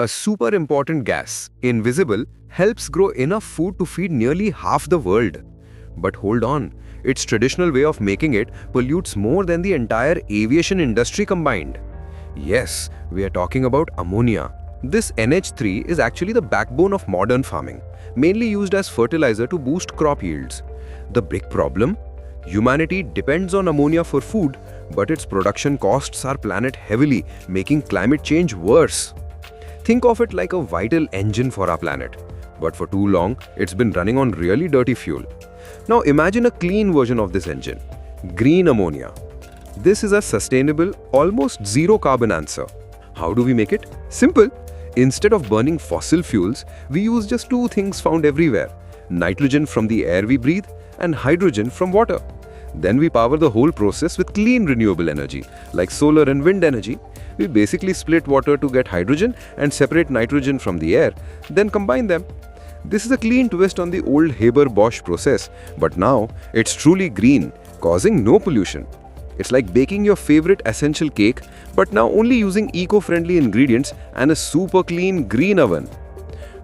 A super important gas, invisible, helps grow enough food to feed nearly half the world. But hold on, its traditional way of making it pollutes more than the entire aviation industry combined. Yes, we are talking about ammonia. This NH3 is actually the backbone of modern farming, mainly used as fertilizer to boost crop yields. The big problem? Humanity depends on ammonia for food, but its production costs our planet heavily, making climate change worse. Think of it like a vital engine for our planet. But for too long, it's been running on really dirty fuel. Now imagine a clean version of this engine. Green ammonia. This is a sustainable, almost zero carbon answer. How do we make it? Simple. Instead of burning fossil fuels, we use just two things found everywhere: nitrogen from the air we breathe and hydrogen from water. Then we power the whole process with clean renewable energy, like solar and wind energy. We basically split water to get hydrogen and separate nitrogen from the air, then combine them. This is a clean twist on the old Haber-Bosch process, but now it's truly green, causing no pollution. It's like baking your favorite essential cake, but now only using eco-friendly ingredients and a super clean green oven.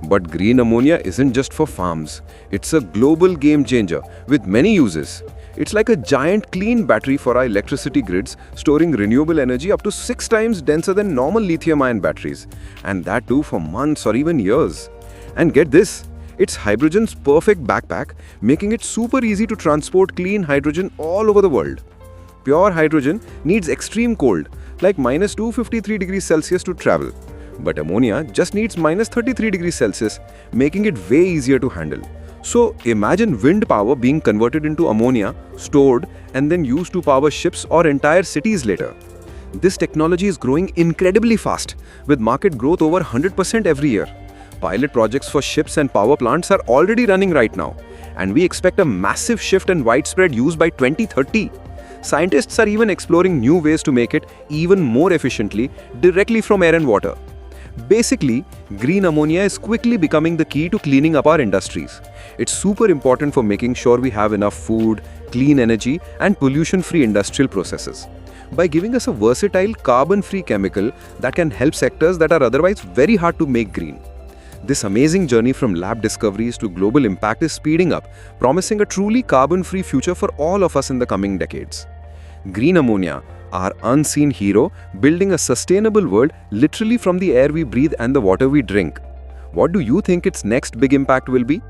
But green ammonia isn't just for farms. It's a global game changer with many uses. It's like a giant clean battery for our electricity grids, storing renewable energy up to 6 times denser than normal lithium-ion batteries. And that too for months or even years. And get this, it's hydrogen's perfect backpack, making it super easy to transport clean hydrogen all over the world. Pure hydrogen needs extreme cold, like minus 253 degrees Celsius to travel. But ammonia just needs minus 33 degrees Celsius, making it way easier to handle. So imagine wind power being converted into ammonia, stored, and then used to power ships or entire cities later. This technology is growing incredibly fast, with market growth over 100% every year. Pilot projects for ships and power plants are already running right now, and we expect a massive shift in widespread use by 2030. Scientists are even exploring new ways to make it even more efficiently, directly from air and water. Basically, green ammonia is quickly becoming the key to cleaning up our industries. It's super important for making sure we have enough food, clean energy, and pollution-free industrial processes. By giving us a versatile, carbon-free chemical that can help sectors that are otherwise very hard to make green. This amazing journey from lab discoveries to global impact is speeding up, promising a truly carbon-free future for all of us in the coming decades. Green ammonia, our unseen hero, building a sustainable world literally from the air we breathe and the water we drink. What do you think its next big impact will be?